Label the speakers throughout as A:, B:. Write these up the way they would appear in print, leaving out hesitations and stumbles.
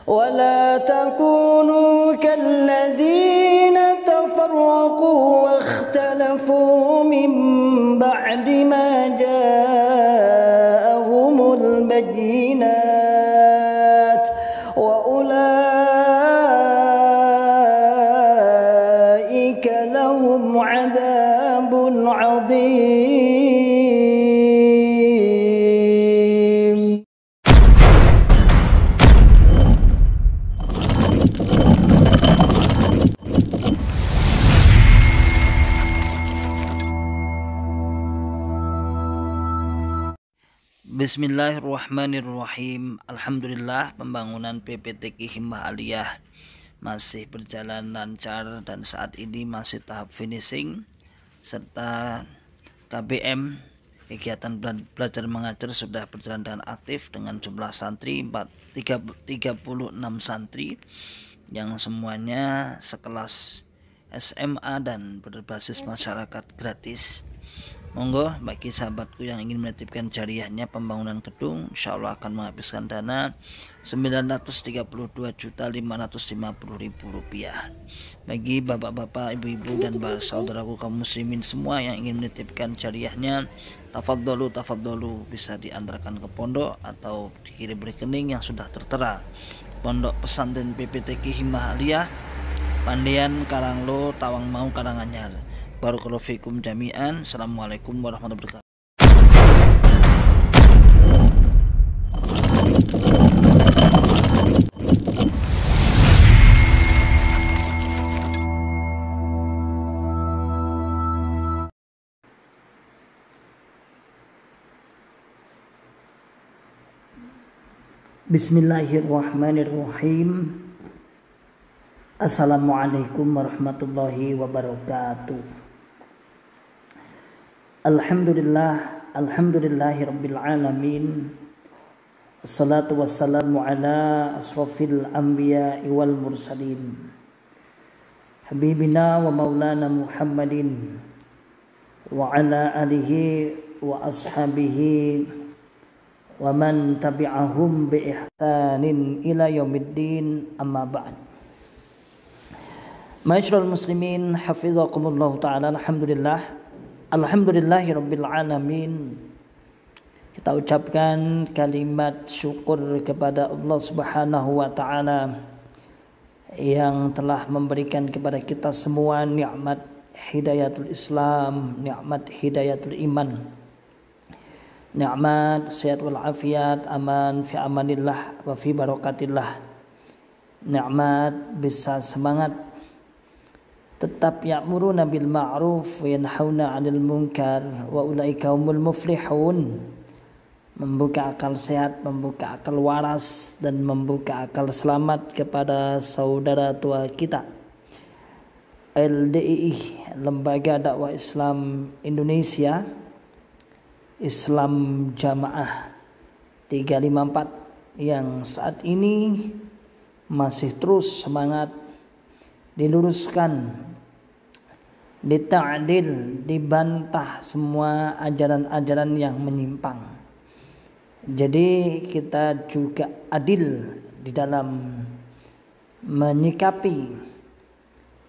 A: ولا تكونوا كالذين تفرقوا واختلفوا من بعد ما جاءهم البينات وأولئك لهم عذاب عظيم.
B: Bismillahirrahmanirrahim. Alhamdulillah, pembangunan PPTQ Himmah Aliyah masih berjalan lancar dan saat ini masih tahap finishing, serta KBM kegiatan belajar mengajar sudah berjalan dengan aktif dengan jumlah santri 36 santri yang semuanya sekelas SMA dan berbasis masyarakat gratis. Monggo bagi sahabatku yang ingin menitipkan jariahnya pembangunan gedung, insya Allah akan menghabiskan dana Rp932.550.000. Bagi bapak-bapak, ibu-ibu dan saudaraku kaum muslimin semua yang ingin menitipkan jariahnya, tafadholu bisa diantarkan ke pondok atau dikirim rekening yang sudah tertera. Pondok Pesantren PPTQ Himmah Aliyah, Pandian Karanglo, Tawangmau, Karanganyar. Barakallahu fikum jami'an. Assalamualaikum warahmatullahi wabarakatuh.
A: Bismillahirrahmanirrahim. Assalamualaikum warahmatullahi wabarakatuh. Alhamdulillahi rabbil alamin. Assalatu wassalamu ala asrafil anbiya'i wal mursalin, habibina wa maulana Muhammadin wa ala alihi wa ashabihi wa man tabi'ahum bi ihsanin ila yaumiddin, amma ba'd. Ma'asyiral muslimin, hafizakumullah ta'ala. Alhamdulillahi rabbil alamin. Kita ucapkan kalimat syukur kepada Allah Subhanahu wa ta'ala yang telah memberikan kepada kita semua nikmat hidayatul Islam, nikmat hidayatul iman, nikmat sehat wal afiat, aman fi amanillah wa fi barakatillah, nikmat bisa semangat tetap ya'muruna bil ma'ruf wa yanhauna 'anil munkar wa ulaika humul muflihun. Membuka akal sehat, membuka akal waras, dan membuka akal selamat kepada saudara tua kita LDII, Lembaga Dakwah Islam Indonesia, Islam Jamaah 354, yang saat ini masih terus semangat diluruskan, dita'dil, dibantah semua ajaran-ajaran yang menyimpang. Jadi kita juga adil di dalam menyikapi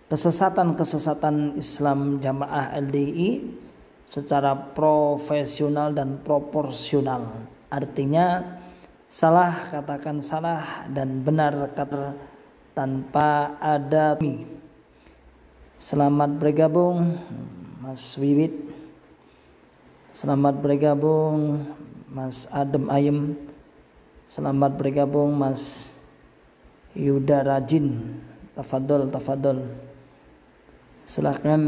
A: kesesatan-kesesatan Islam Jamaah LDI secara profesional dan proporsional. Artinya salah katakan salah dan benar kata tanpa ada. Selamat bergabung Mas Wiwit, selamat bergabung Mas Adem Ayem, selamat bergabung Mas Yuda Rajin. Tafadhol. Silakan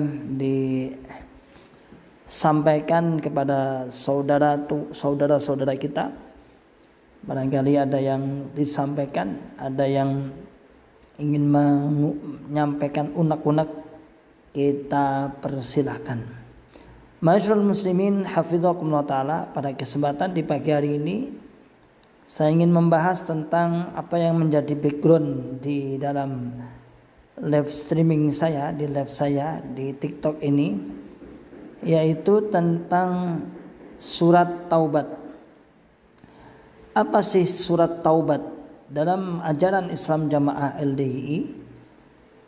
A: disampaikan kepada saudara-saudara kita. Barangkali ada yang disampaikan, ada yang ingin menyampaikan unek-unek, kita persilahkan. Ma'asyiral muslimin, hafizakumullah ta'ala. Pada kesempatan di pagi hari ini saya ingin membahas tentang apa yang menjadi background di dalam live streaming saya, di live saya di TikTok ini, yaitu tentang surat taubat. Apa sih surat taubat? dalam ajaran Islam Jamaah LDII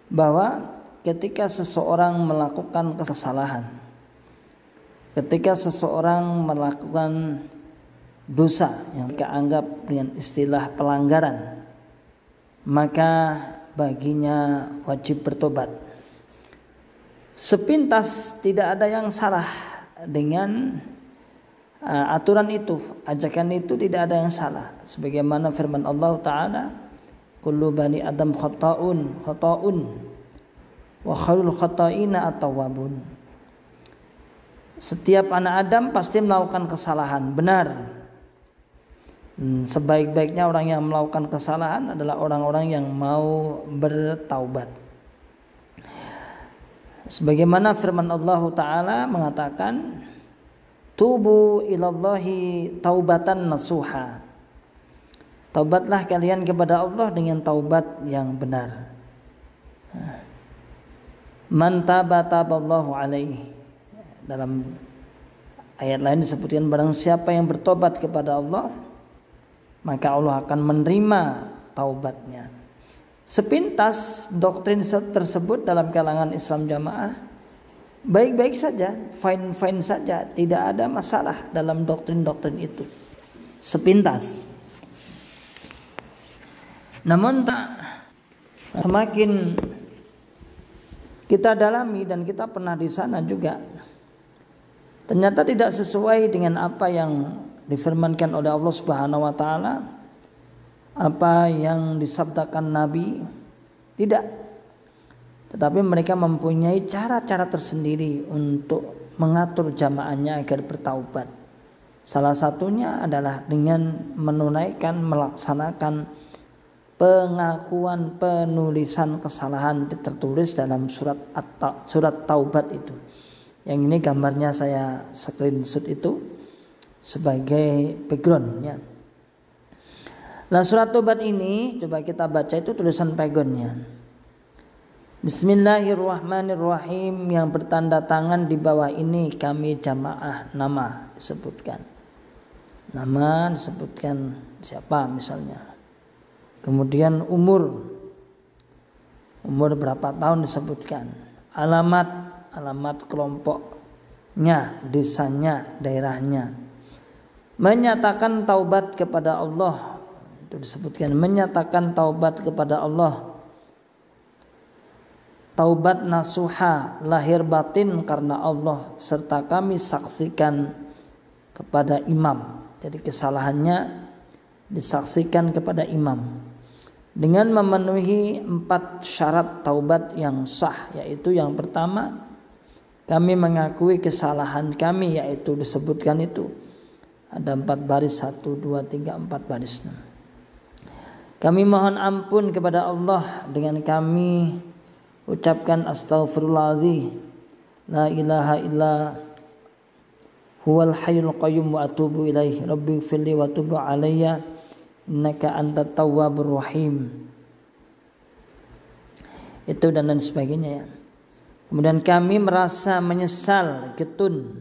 A: bahwa ketika seseorang melakukan kesalahan, ketika seseorang melakukan dosa yang kita anggap dengan istilah pelanggaran, maka baginya wajib bertobat. Sepintas tidak ada yang salah dengan aturan itu, ajakan itu tidak ada yang salah. Sebagaimana firman Allah Ta'ala, kullu bani adam khata'un wa khairul khata'ina at-tawwabun. Setiap anak Adam pasti melakukan kesalahan, benar. Sebaik-baiknya orang yang melakukan kesalahan adalah orang-orang yang mau bertaubat. Sebagaimana firman Allah Ta'ala mengatakan, tubu ilallahi taubatan nasuha. Taubatlah kalian kepada Allah dengan taubat yang benar. Man taba taballahu alaihi. Dalam ayat lain disebutkan, barang siapa yang bertobat kepada Allah, maka Allah akan menerima taubatnya. Sepintas doktrin tersebut dalam kalangan Islam Jamaah baik-baik saja, fine-fine saja, tidak ada masalah dalam doktrin-doktrin itu. Sepintas. Namun semakin kita dalami dan kita pernah di sana juga, ternyata tidak sesuai dengan apa yang difirmankan oleh Allah Subhanahu wa taala, apa yang disabdakan Nabi, tidak. Tetapi mereka mempunyai cara-cara tersendiri untuk mengatur jamaahnya agar bertaubat. Salah satunya adalah dengan melaksanakan pengakuan penulisan kesalahan tertulis dalam surat taubat itu. Yang ini gambarnya saya screenshot itu sebagai backgroundnya. Nah, surat taubat ini coba kita baca, itu tulisan backgroundnya. Bismillahirrahmanirrahim, yang bertanda tangan di bawah ini kami jamaah, nama disebutkan. Nama disebutkan siapa misalnya. Kemudian umur berapa tahun disebutkan. Alamat kelompoknya, desanya, daerahnya. Menyatakan taubat kepada Allah, itu disebutkan, menyatakan taubat kepada Allah. Taubat nasuha, lahir batin karena Allah, serta kami saksikan kepada imam. Jadi kesalahannya disaksikan kepada imam dengan memenuhi 4 syarat taubat yang sah, yaitu yang pertama, kami mengakui kesalahan kami, yaitu disebutkan itu ada 4 baris, 1, 2, 3, 4 baris. Kami mohon ampun kepada Allah dengan kami ucapkan astaghfirullahaladzim, la ilaha illa huwal hayyul qayyum wa atubu ilaih, rabbi firli wa tubu alayya innaka antat tawwabur rahim. Itu dan lain sebagainya ya. Kemudian kami merasa menyesal, getun,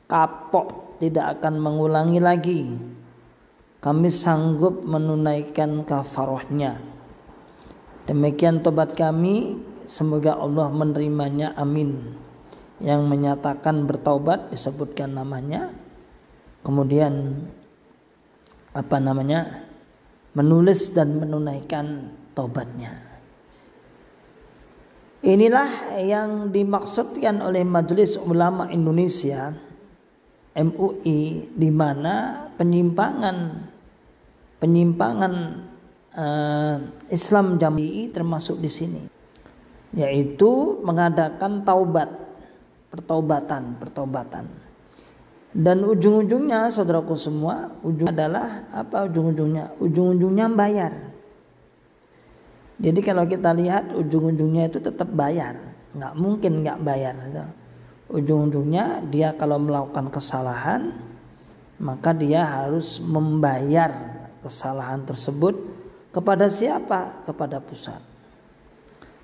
A: kapok, tidak akan mengulangi lagi. Kami sanggup menunaikan kafarahnya. Demikian tobat kami, semoga Allah menerimanya, amin. Yang menyatakan bertaubat disebutkan namanya. Kemudian menulis dan menunaikan taubatnya. Inilah yang dimaksudkan oleh Majelis Ulama Indonesia MUI, di mana penyimpangan Islam Jamaah termasuk di sini, yaitu mengadakan pertobatan. Dan ujung-ujungnya, saudaraku semua, adalah apa ujung-ujungnya? Ujung-ujungnya bayar. Jadi kalau kita lihat ujung-ujungnya itu tetap bayar, nggak mungkin nggak bayar. Ujung-ujungnya dia kalau melakukan kesalahan, maka dia harus membayar kesalahan tersebut kepada siapa? Kepada pusat,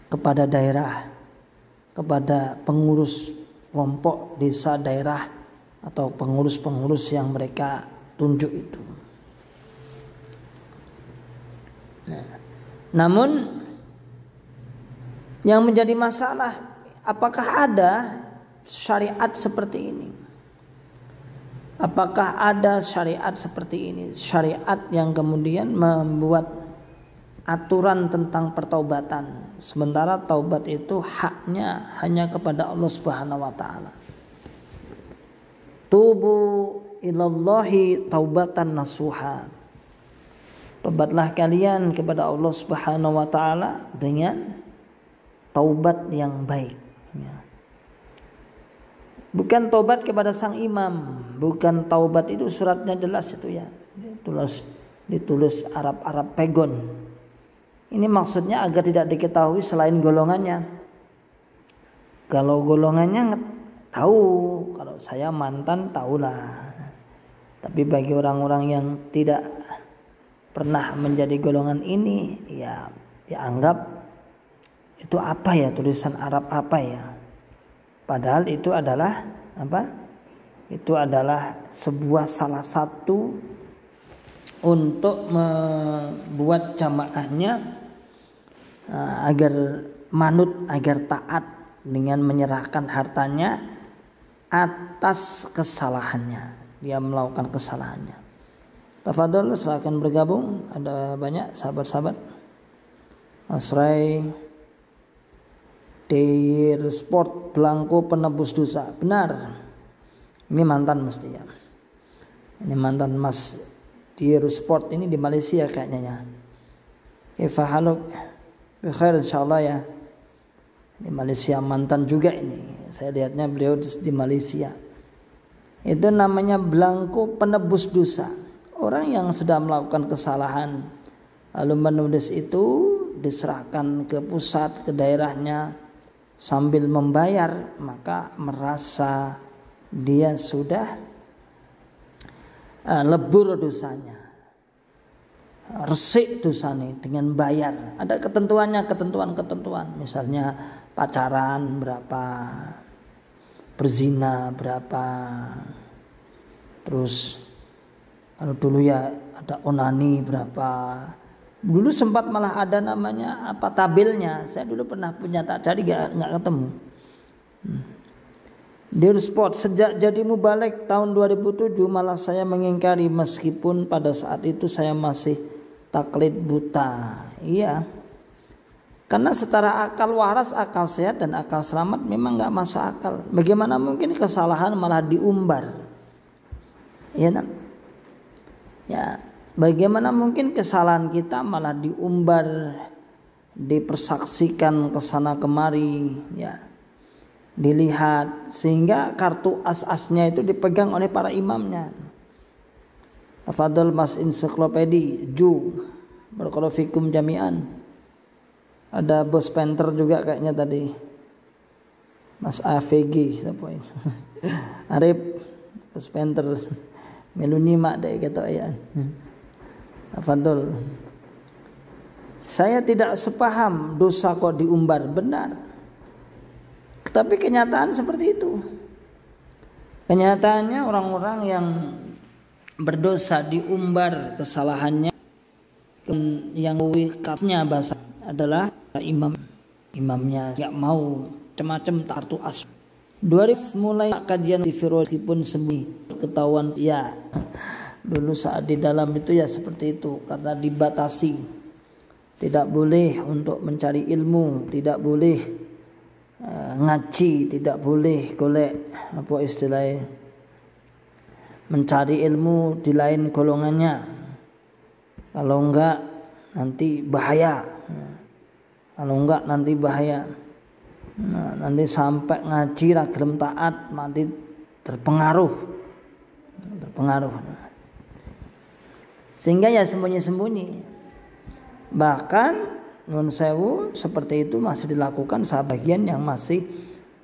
A: kepada daerah, kepada pengurus kelompok desa, daerah, atau pengurus-pengurus yang mereka tunjuk itu. Namun yang menjadi masalah, apakah ada syariat seperti ini? Apakah ada syariat seperti ini? Syariat yang kemudian membuat aturan tentang pertaubatan, sementara taubat itu haknya hanya kepada Allah Subhanahu wa taala. Tubu ilallahi taubatan nasuha. Taubatlah kalian kepada Allah Subhanahu wa taala dengan taubat yang baik. Bukan taubat kepada sang imam, bukan taubat itu suratnya jelas itu ya. Ditulis Arab pegon. Ini maksudnya agar tidak diketahui selain golongannya. Kalau golongannya tahu, kalau saya mantan tahulah. Tapi bagi orang-orang yang tidak pernah menjadi golongan ini, ya dianggap itu apa ya, tulisan Arab apa ya? Padahal itu adalah apa? Itu adalah sebuah salah satu untuk membuat jamaahnya agar manut, agar taat dengan menyerahkan hartanya atas kesalahannya. Dia melakukan kesalahannya. Tafadhol, silakan bergabung. Ada banyak sahabat-sahabat. Mas Ray, Deir Sport, belangko penebus dosa. Benar. Ini mantan mesti ya. Ini mantan Mas Deir Sport ini di Malaysia kayaknya ya. Kifahaluk bikhair insyaallah ya. Di Malaysia mantan juga ini. Saya lihatnya beliau di Malaysia. Itu namanya belangko penebus dosa. Orang yang sudah melakukan kesalahan lalu menulis itu diserahkan ke pusat, ke daerahnya sambil membayar, maka merasa dia sudah lebur dosanya, resik dosanya dengan bayar. Ada ketentuannya, ketentuan. Misalnya pacaran berapa, berzina berapa, terus kalau dulu ya ada onani berapa. Dulu sempat malah ada namanya apa tabelnya. Saya dulu pernah punya, tak cari nggak ketemu. Dear Sport, sejak jadi mubalek tahun 2007 malah saya mengingkari meskipun pada saat itu saya masih taklid buta. Iya. Karena setara akal waras, akal sehat dan akal selamat memang nggak masuk akal. Bagaimana mungkin kesalahan malah diumbar? Iya nak? Ya. Bagaimana mungkin kesalahan kita malah diumbar, dipersaksikan kesana kemari, ya, dilihat, sehingga kartu as-asnya itu dipegang oleh para imamnya. Tafadhol Mas Ensiklopedi Ju, barakallahu fikum jami'an. Ada Bos Penter juga kayaknya tadi. Mas AVG siapa ini? Arif Bos Penter melunima deh kata ayat. Tafadhol. Saya tidak sepaham dosa kok diumbar, benar. Tapi kenyataan seperti itu. Kenyataannya orang-orang yang berdosa diumbar kesalahannya, yang wikatnya bahasa adalah imamnya nggak mau macam-macam tartu as. 2000 mulai kajian di meskipun semi ketahuan ya. Dulu saat di dalam itu ya seperti itu, karena dibatasi, tidak boleh untuk mencari ilmu, tidak boleh ngaji, tidak boleh golek apa istilahnya, mencari ilmu di lain golongannya, kalau enggak nanti bahaya, nanti sampai ngaji ra gelem taat nanti terpengaruh. Sehingga ya sembunyi-sembunyi. Bahkan nun sewu seperti itu masih dilakukan sebagian yang masih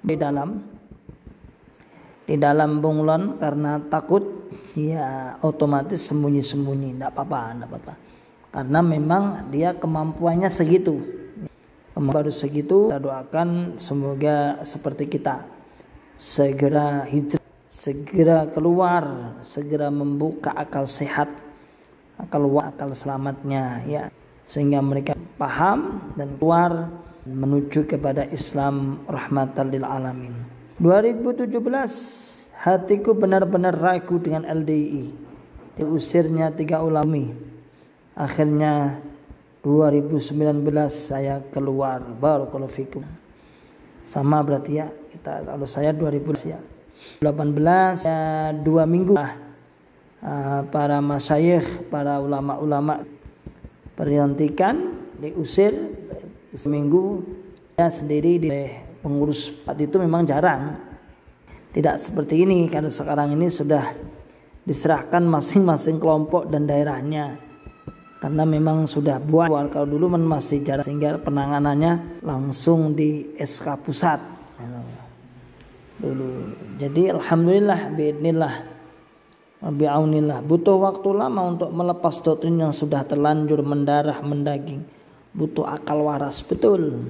A: di dalam bunglon karena takut, ya otomatis sembunyi-sembunyi, enggak apa-apa. Karena memang dia kemampuannya segitu. Baru segitu, kita doakan semoga seperti kita segera hijrah, segera keluar, segera membuka akal sehat, akal selamatnya ya. sehingga mereka paham dan keluar menuju kepada Islam rahmatan lil alamin. 2017 hatiku benar-benar ragu dengan LDII. Diusirnya 3 ulama. Akhirnya 2019 saya keluar. Barakallahu fikum. Sama berarti ya. Kalau saya 2018 ya 2 minggu para masyayikh, para ulama-ulama berhentikan, diusir seminggu. Saya sendiri di pengurus itu memang jarang. Tidak seperti ini, karena sekarang ini sudah diserahkan masing-masing kelompok dan daerahnya. Karena memang sudah buat, kalau dulu masih jarang, sehingga penanganannya langsung di SK pusat dulu. Jadi alhamdulillah biidznillah bi'aunillah, butuh waktu lama untuk melepas doktrin yang sudah terlanjur mendarah mendaging. Butuh akal waras, betul.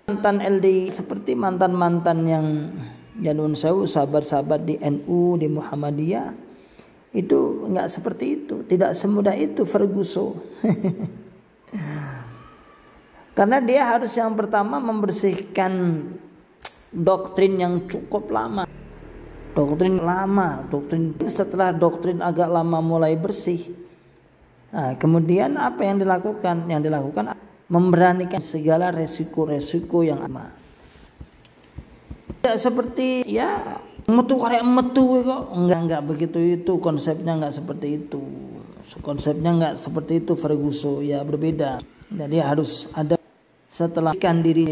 A: Mantan LDI seperti mantan-mantan yang Janun Sewu, sahabat-sahabat di NU, di Muhammadiyah, itu enggak seperti itu, tidak semudah itu Ferguson. Karena dia harus yang pertama membersihkan doktrin yang cukup lama. Doktrin setelah doktrin agak lama mulai bersih. Nah, kemudian apa yang dilakukan? Yang dilakukan memberanikan segala resiko-resiko yang lama. Tidak seperti ya metu kayak metu kok, enggak begitu itu konsepnya, enggak seperti itu. Konsepnya enggak seperti itu Ferguson, ya berbeda. Jadi harus ada setelah ikan diri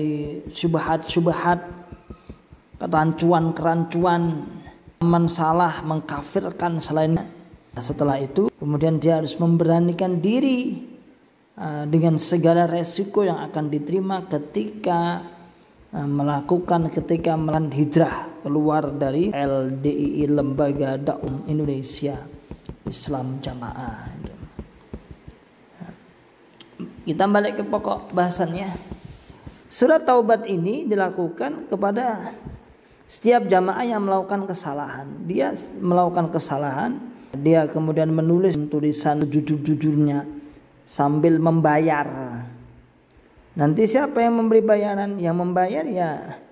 A: syubhat-syubhat, kerancuan, salah, mengkafirkan selainnya. Setelah itu kemudian dia harus memberanikan diri dengan segala resiko yang akan diterima ketika melakukan hijrah keluar dari LDII, Lembaga Dakwah Indonesia Islam Jamaah. Kita balik ke pokok bahasannya. Surat taubat ini dilakukan kepada setiap jamaah yang melakukan kesalahan. Dia melakukan kesalahan, dia kemudian menulis tulisan jujur-jujurnya sambil membayar. Nanti siapa yang memberi bayaran? Yang membayar ya,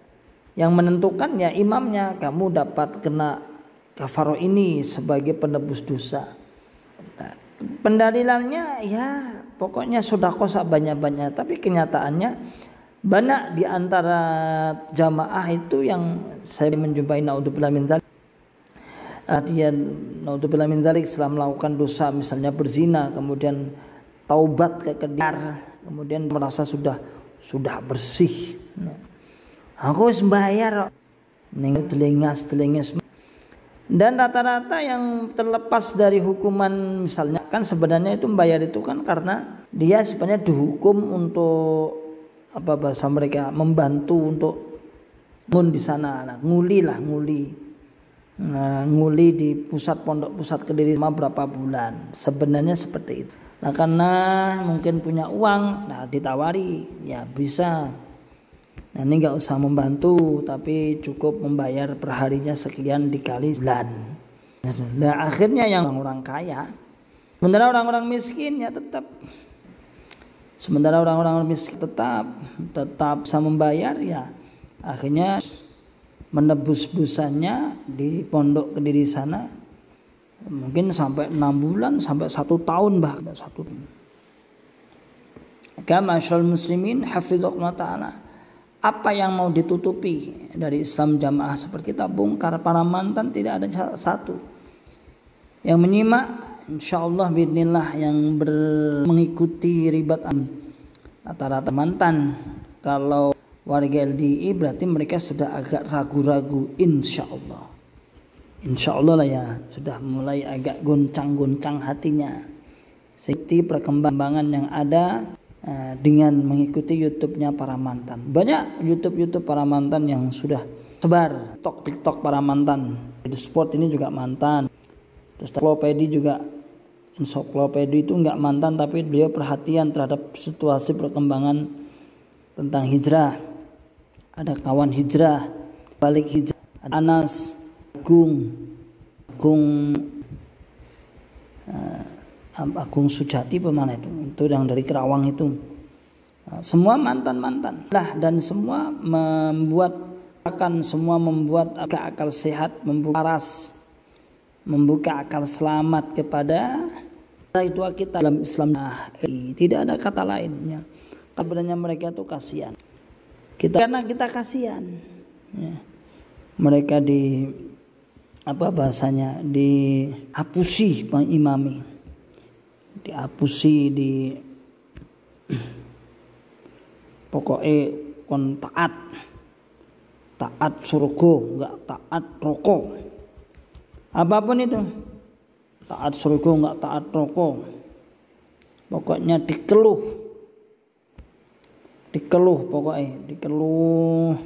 A: yang menentukan ya imamnya. Kamu dapat kena kafaroh ini sebagai penebus dosa. Nah, pendalilannya ya pokoknya sedekah sebanyak-banyaknya. Tapi kenyataannya banyak di antara jamaah itu yang saya menjumpai naudzubillah min dzalik. Dia naudzubillah min dzalik setelah melakukan dosa misalnya berzina, kemudian taubat kekedar, kemudian merasa sudah bersih. Aku harus bayar telingas. Dan rata-rata yang terlepas dari hukuman, misalnya kan sebenarnya itu membayar itu kan karena dia sebenarnya dihukum untuk apa bahasa mereka, membantu untuk di sana, nguli di pusat pondok pusat Kediri selama berapa bulan. Sebenarnya seperti itu. Nah karena mungkin punya uang, nah ditawari ya bisa. Nah ini nggak usah membantu, tapi cukup membayar perharinya sekian dikali bulan. Nah akhirnya yang orang kaya, sementara orang-orang miskin ya tetap. Sementara orang-orang miskin tetap bisa membayar ya, akhirnya menebus dosanya di pondok Kediri sana mungkin sampai 6 bulan sampai 1 tahun bahkan 1 tahun. Kama masyarul muslimin hafizahullah ta'ala. Apa yang mau ditutupi dari Islam Jamaah seperti kita bongkar para mantan, tidak ada satu. Yang menyimak insyaallah biidznillah yang mengikuti ribat rata-rata mantan. Kalau warga LDI berarti mereka sudah agak ragu-ragu, insyaallah. Insyaallah lah ya, sudah mulai agak goncang-goncang hatinya. Seperti perkembangan yang ada dengan mengikuti YouTube-nya para mantan. Banyak YouTube para mantan yang sudah sebar, TikTok para mantan. Di sport ini juga mantan. Terus ensiklopedia juga, ensiklopedia itu enggak mantan tapi beliau perhatian terhadap situasi perkembangan tentang hijrah. Ada kawan hijrah, balik hijrah, Anas, Gung Agung Sujati pemana itu yang dari Kerawang itu. Nah, semua mantan-mantan lah, dan semua membuat akal sehat, membuka waras, membuka akal selamat kepada itu kita dalam Islam. Tidak ada kata lainnya. Sebenarnya mereka itu kasihan. Karena kita kasihan. Ya. Mereka dihapusi imami, dihapusi, pokoknya kon taat surga, enggak taat rokok, apapun itu, taat surga enggak taat rokok, pokoknya dikeluh pokoknya dikeluh.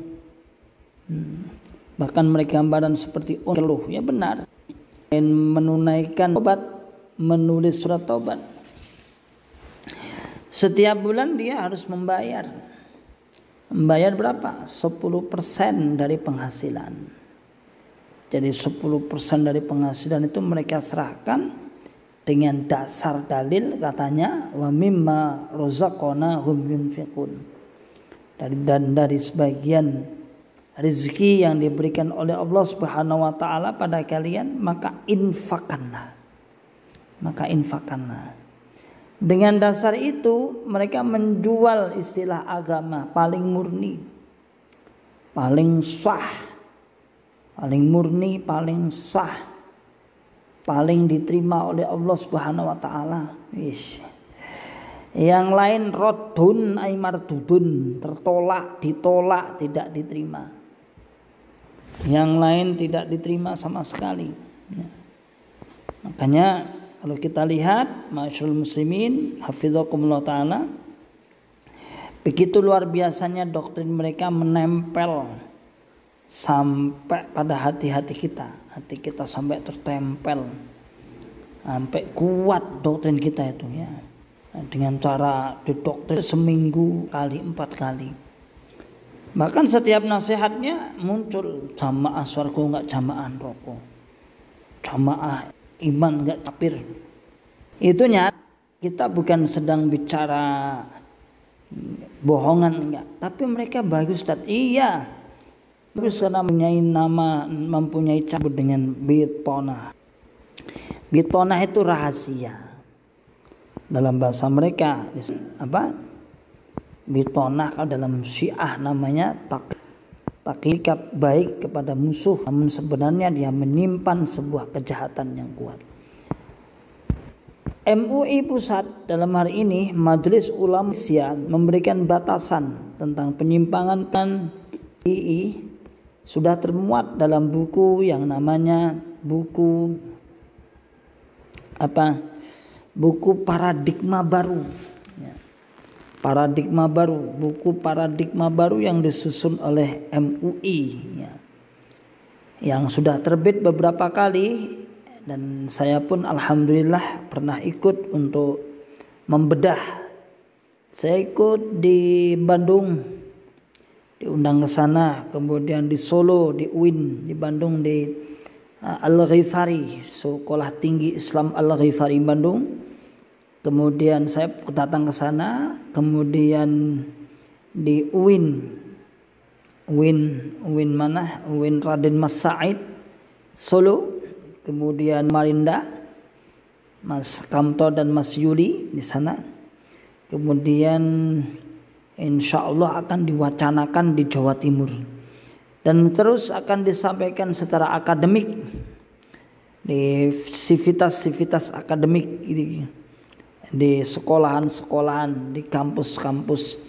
A: Bahkan mereka gambaran seperti keluh, ya benar. Dan menunaikan tobat, menulis surat tobat. Setiap bulan dia harus membayar. Membayar berapa? 10% dari penghasilan. Jadi 10% dari penghasilan itu mereka serahkan dengan dasar dalil, katanya wa mimma razaqnahum yunfiqun. Dan dari sebagian rezeki yang diberikan oleh Allah Subhanahu wa taala pada kalian, maka infakkanlah. Dengan dasar itu mereka menjual istilah agama paling murni, paling sah, paling murni, paling sah, paling diterima oleh Allah Subhanahu wa taala. Yang lain rodun ay mardudun, tertolak, ditolak, tidak diterima. Yang lain tidak diterima sama sekali. Makanya kalau kita lihat masyaallah muslimin hafizakumullah taala, begitu luar biasanya doktrin mereka menempel sampai pada hati-hati kita. Hati kita sampai tertempel, sampai kuat doktrin kita itu ya. Dengan cara didoktrin seminggu 4 kali. Bahkan setiap nasihatnya muncul jamaah surga enggak jamaah rokok, jamaah iman enggak kafir. Itunya kita bukan sedang bicara bohongan, enggak, tapi mereka bagus Ustaz. Iya, bagus karena mempunyai cabut dengan bitponah. Bitponah itu rahasia. Dalam bahasa mereka bitponah, kalau dalam Syiah namanya takikat baik kepada musuh, namun sebenarnya dia menyimpan sebuah kejahatan yang kuat. MUI Pusat dalam hari ini Majelis Ulama Indonesia memberikan batasan tentang penyimpangan II sudah termuat dalam buku yang namanya buku paradigma baru. Buku paradigma baru yang disusun oleh MUI ya, yang sudah terbit beberapa kali, dan saya pun alhamdulillah pernah ikut untuk membedah. Saya ikut di Bandung, diundang ke sana, kemudian di Solo, di UIN, di Bandung, di Al-Ghifari, Sekolah Tinggi Islam Al-Ghifari Bandung. Kemudian saya datang ke sana, kemudian di UIN Raden Mas Said Solo, kemudian Marinda, Mas Kamto dan Mas Yuli di sana. Kemudian insya Allah akan diwacanakan di Jawa Timur, dan terus akan disampaikan secara akademik di sivitas akademik ini, di sekolahan-sekolahan, di kampus-kampus,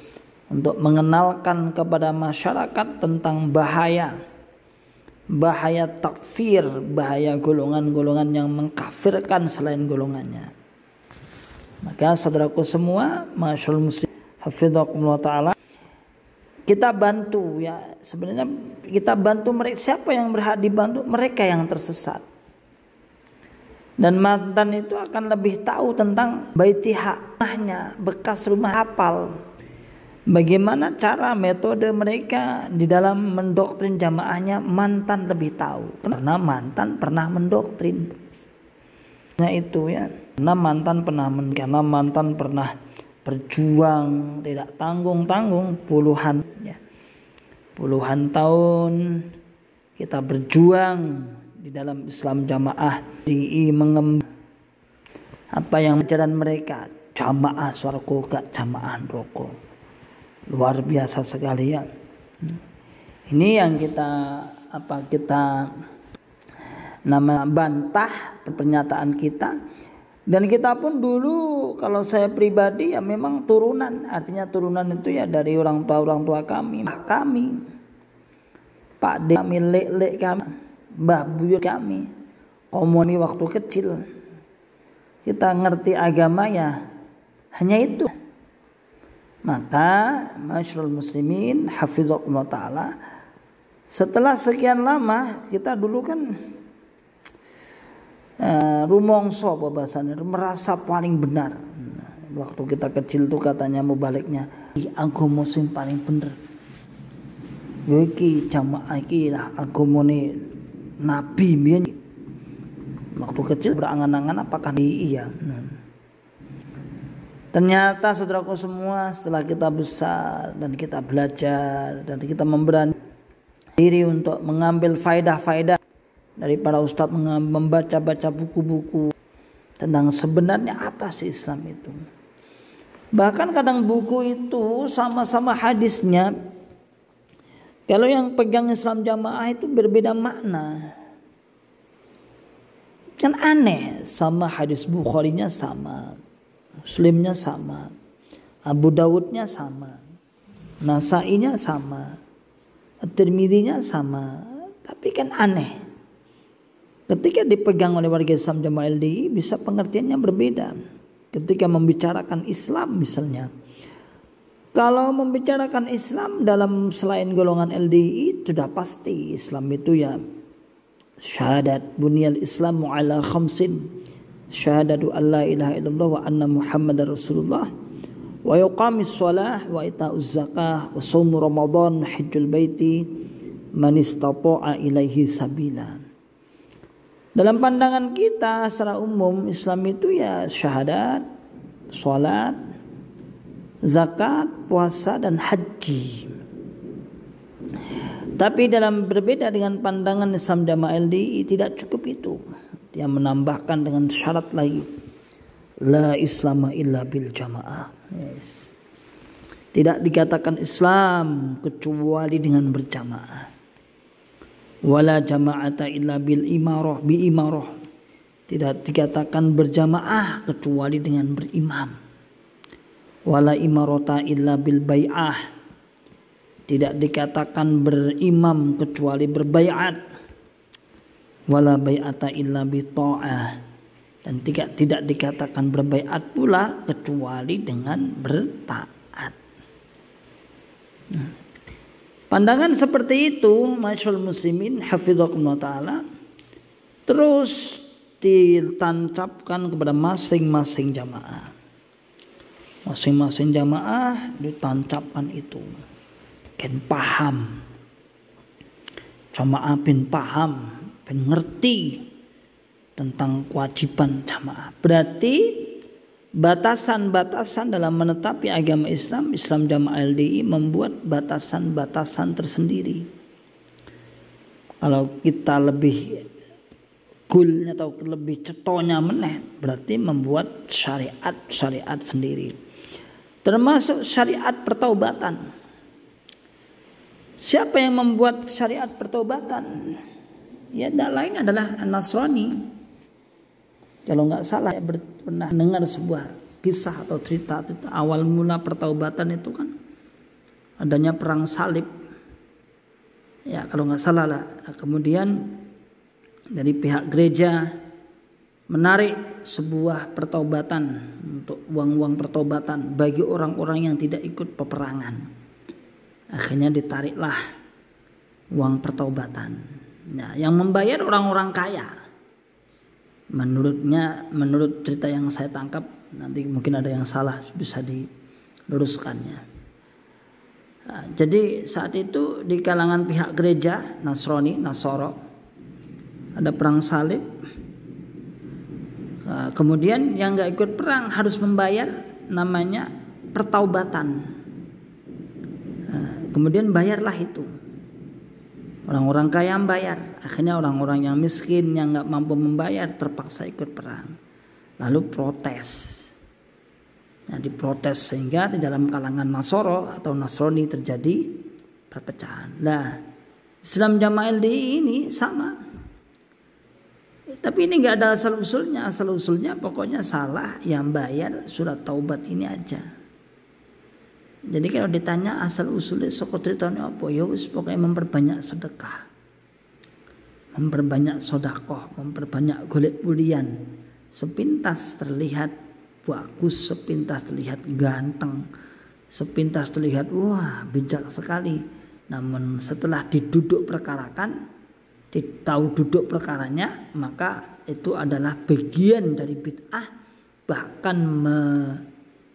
A: untuk mengenalkan kepada masyarakat tentang bahaya takfir, bahaya golongan-golongan yang mengkafirkan selain golongannya. Maka saudaraku semua, masyaallah muslim hafizakumullah taala, kita bantu ya. Sebenarnya kita bantu mereka. Siapa yang berhak dibantu? Mereka yang tersesat. Dan mantan itu akan lebih tahu tentang baitihahnya, bekas rumah hafal. Bagaimana cara metode mereka di dalam mendoktrin jamaahnya, mantan lebih tahu. Karena mantan pernah mendoktrin. itu ya, karena mantan pernah berjuang tidak tanggung-tanggung puluhan tahun kita berjuang di dalam Islam jamaah, di mengembang apa yang ajaran mereka, jamaah swarga gak jamaah roko, luar biasa sekali ya. Ini yang kita bantah pernyataan kita. Dan kita pun dulu, kalau saya pribadi ya memang turunan, artinya turunan itu ya dari orang tua kami, Pak D kami, lek kami, Mbah Buyut kami, komuni waktu kecil. Kita ngerti agama ya hanya itu. Maka masyarul muslimin hafizahullah ta'ala, setelah sekian lama kita dulu kan rumongso bahasanya, merasa paling benar. Waktu kita kecil tuh katanya mubaliknya, agama sing paling bener. Iki jamaah iki lah agamane nabi mbiyen. Waktu kecil berangan-angan apakah iya. Ternyata saudaraku semua, setelah kita besar dan kita belajar dan kita memberani diri untuk mengambil faedah-faedah dari para ustadz, membaca-baca buku-buku tentang sebenarnya apa sih Islam itu. Bahkan kadang buku itu sama-sama hadisnya, kalau yang pegang Islam jamaah itu berbeda makna. Kan aneh, sama hadis Bukharinya sama, Muslimnya sama, Abu Dawudnya sama, Nasainya sama, At-Tirmidzinya sama, tapi kan aneh. Ketika dipegang oleh warga Islam jamaah LDI bisa pengertiannya berbeda. Ketika membicarakan Islam misalnya, kalau membicarakan Islam dalam selain golongan LDI sudah pasti Islam itu ya syahadat, bunyal Islamu ala khamsin, syahadatu an la ilaha illallah wa anna Muhammadar Rasulullah, wa yuqamis shalah wa ita'uz zakah wa shaum Ramadan hajjul baiti man istata'a ilaihi sabila. Dalam pandangan kita secara umum Islam itu ya syahadat, salat, zakat, puasa dan haji. Tapi dalam berbeda dengan pandangan Islam jamaah LDI tidak cukup itu. Dia menambahkan dengan syarat lagi, la islama illa bil jamaah. Yes. Tidak dikatakan Islam kecuali dengan berjamaah. Wala jama'ata illa bil imarah bi imarah. Tidak dikatakan berjamaah kecuali dengan berimam. Wala imarata illa bil bai'ah. Tidak dikatakan berimam kecuali berbaiat. Wala bai'ata illa bi ta'ah. Dan tidak dikatakan berbaiat pula kecuali dengan bertaat. Pandangan seperti itu masyarul muslimin hafizahullah ta'ala terus ditancapkan kepada masing-masing jamaah. Masing-masing jamaah ditancapkan itu. Kan paham. Jamaah bin paham, bin ngerti tentang kewajiban jamaah. Berarti batasan-batasan dalam menetapi agama Islam, Islam jamaah LDI membuat batasan-batasan tersendiri. Kalau kita lebih gulnya atau lebih cetonya meneh, berarti membuat syariat sendiri. Termasuk syariat pertaubatan. Siapa yang membuat syariat pertaubatan? Ya, tidak lain adalah Nasrani. Kalau nggak salah saya pernah dengar sebuah kisah atau cerita awal mula pertaubatan itu kan adanya perang salib. Ya kalau nggak salah lah. Kemudian dari pihak gereja menarik sebuah pertaubatan untuk uang-uang pertaubatan bagi orang-orang yang tidak ikut peperangan. Akhirnya ditariklah uang pertaubatan. Nah, yang membayar orang-orang kaya. Menurut cerita yang saya tangkap, nanti mungkin ada yang salah bisa diluruskannya. Nah, jadi saat itu di kalangan pihak gereja Nasrani, Nasoro, ada perang salib. Kemudian yang nggak ikut perang harus membayar namanya pertaubatan. Kemudian bayarlah itu. Orang-orang kaya membayar. Akhirnya orang-orang yang miskin yang nggak mampu membayar terpaksa ikut perang. Lalu protes. Nah, diprotes sehingga di dalam kalangan Nasoro atau Nasrani terjadi perpecahan. Nah, Islam Jamaah LDI ini sama. Tapi ini nggak ada asal usulnya. Asal usulnya pokoknya salah yang bayar surat taubat ini aja. Jadi kalau ditanya asal usulnya sokotritanya apa, ya wis pokoknya memperbanyak sedekah, memperbanyak sodakoh, memperbanyak golek pulian. Sepintas terlihat bagus, sepintas terlihat ganteng, sepintas terlihat wah bijak sekali. Namun setelah diduduk perkarakan, ditahu duduk perkaranya, maka itu adalah bagian dari bid'ah, bahkan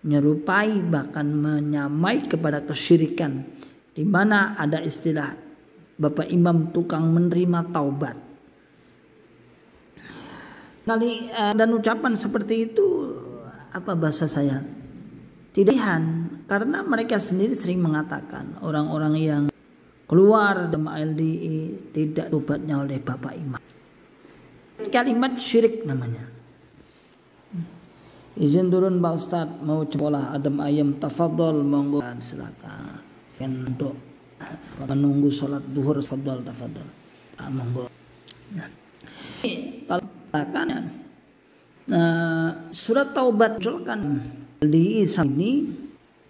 A: menyerupai, bahkan menyamai kepada kesyirikan, di mana ada istilah Bapak Imam tukang menerima taubat. Dan ucapan seperti itu apa bahasa saya? Tidak, karena mereka sendiri sering mengatakan orang-orang yang keluar dari LDI tidak tobatnya oleh Bapak Imam. Kalimat syirik namanya. Izin turun Pak Ustadz, mau cobalah adem ayam, tafadhol, monggo, silakan. Untuk menunggu sholat zuhur, tafadhol. Monggo. Surat taubat jolkan di ini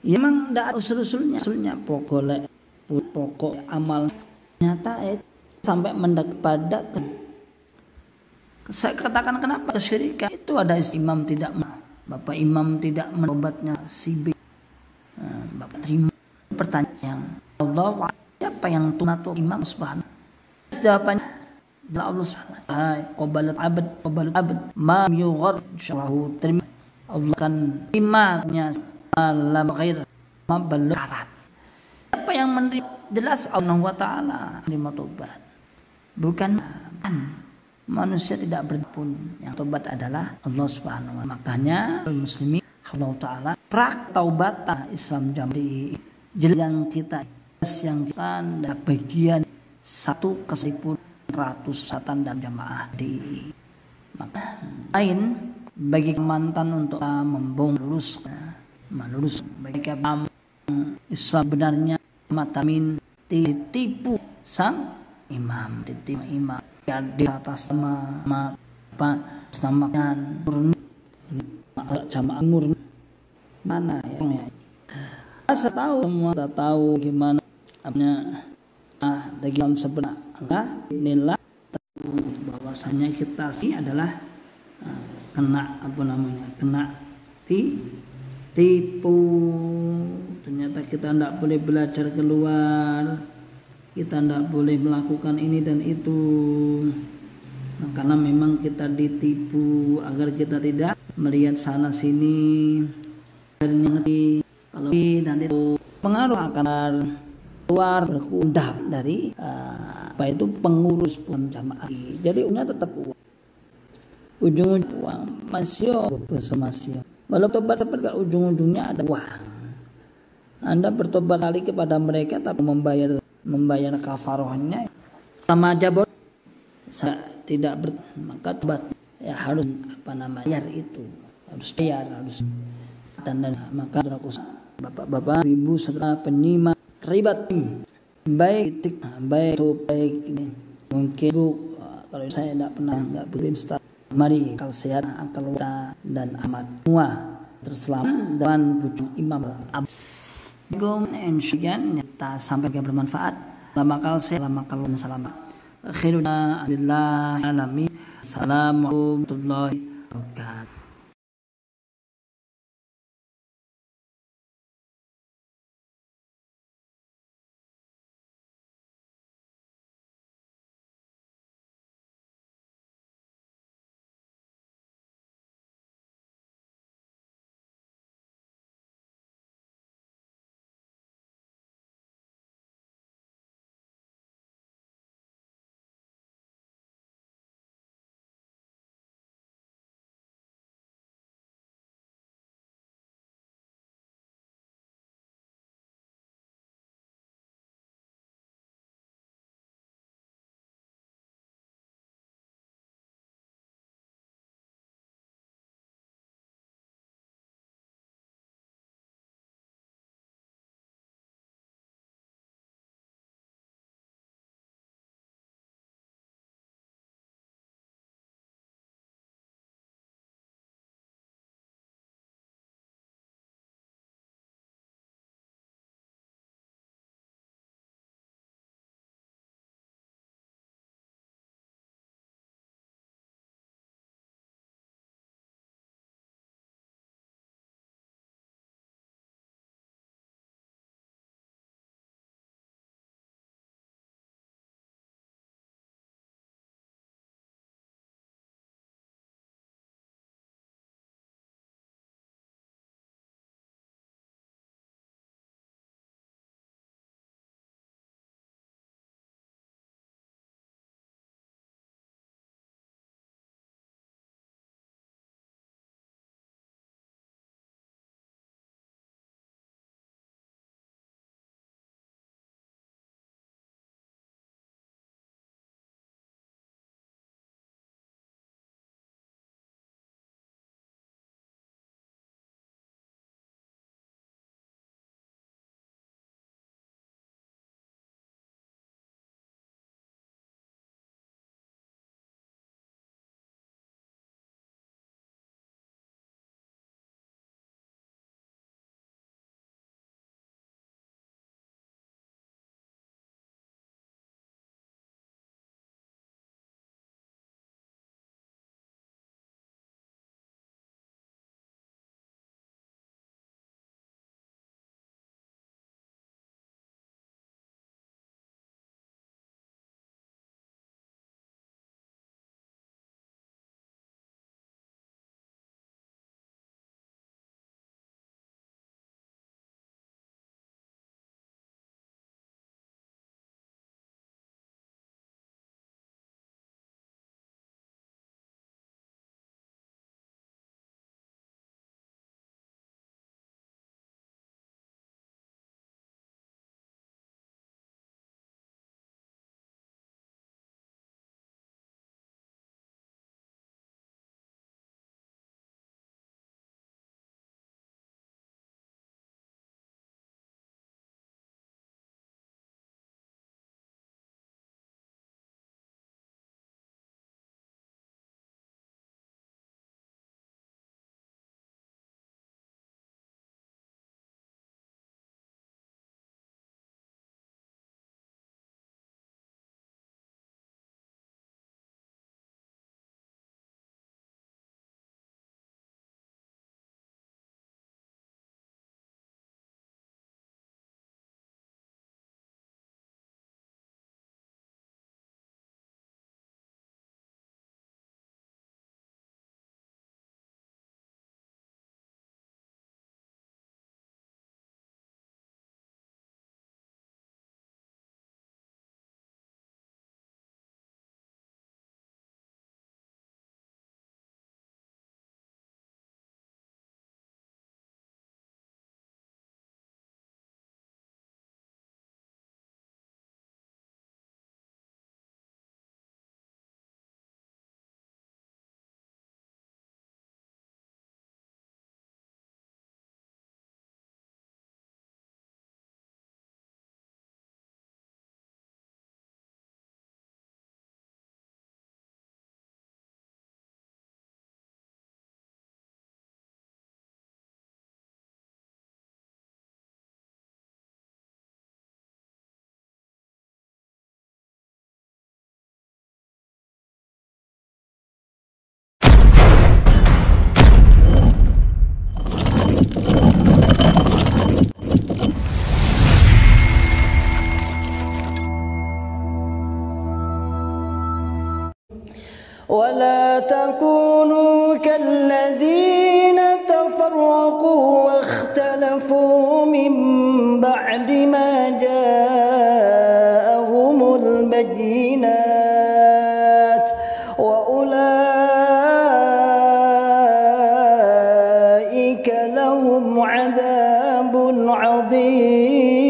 A: memang tidak ada usul-usulnya. Pokok amal nyata sampai mendekat pada saya katakan kenapa kesyirikan itu ada imam tidak Bapak Imam tidak mentobatnya si B. Bapak terima pertanyaan Allah, siapa yang tunato Imam Subhanahu? Jawabannya Allah Subhanahu. Hai qabalat abad ma yughar syarahu, terima Allah kan terima-nya alam ghair mabalgharat. Apa yang menerima jelas Allah wa ta'ala menerima tobat, bukan manusia tidak berpun. Yang tobat adalah Allah Subhanahu wa ta'ala. Makanya muslimin Allah ta'ala prak taubat Islam Jamaah yang kita dan bagian 1/1000 ratusan dan jamaah di maka lain bagi mantan untuk membongkar melurus bagi Islam benarnya matamin ditipu sang imam, ditipu imam yang di atas nama namakan jamaah murni mana ya. Saya tahu semua, kita tahu gimana apanya dalam sebenarnya nilai bahwasanya kita sih adalah kena kena tipu. Ternyata kita tidak boleh belajar keluar, kita tidak boleh melakukan ini dan itu, karena memang kita ditipu agar kita tidak melihat sana sini. Kalau dan itu pengaruh akan keluar berkundah dari pengurus jamaah. Jadi uangnya tetap uang, ujung-ujung uang masih masih. Walau tobat seperti ujung-ujungnya ada uang. Anda bertobat kali kepada mereka tapi membayar kafarohnya sama aja bos. Saya tidak maka tobat ya harus bayar itu, harus bayar dan maka bapak-bapak ibu serta penyimak ribat baik ini mungkin bu, kalau saya tidak pernah nggak berinstall, mari akal sehat, akal dan amat semua terselamat dan bujuk Imam Abu Gom Enshigan nyata sampai ke bermanfaat. Lama kal saya lama kal selamat akhirnya alhamdulillah alamin. Assalamualaikum warahmatullahi wabarakatuh.
C: ولا تكونوا كالذين تفرقوا واختلفوا من بعد ما جاءهم البينات وأولئك لهم عذاب عظيم.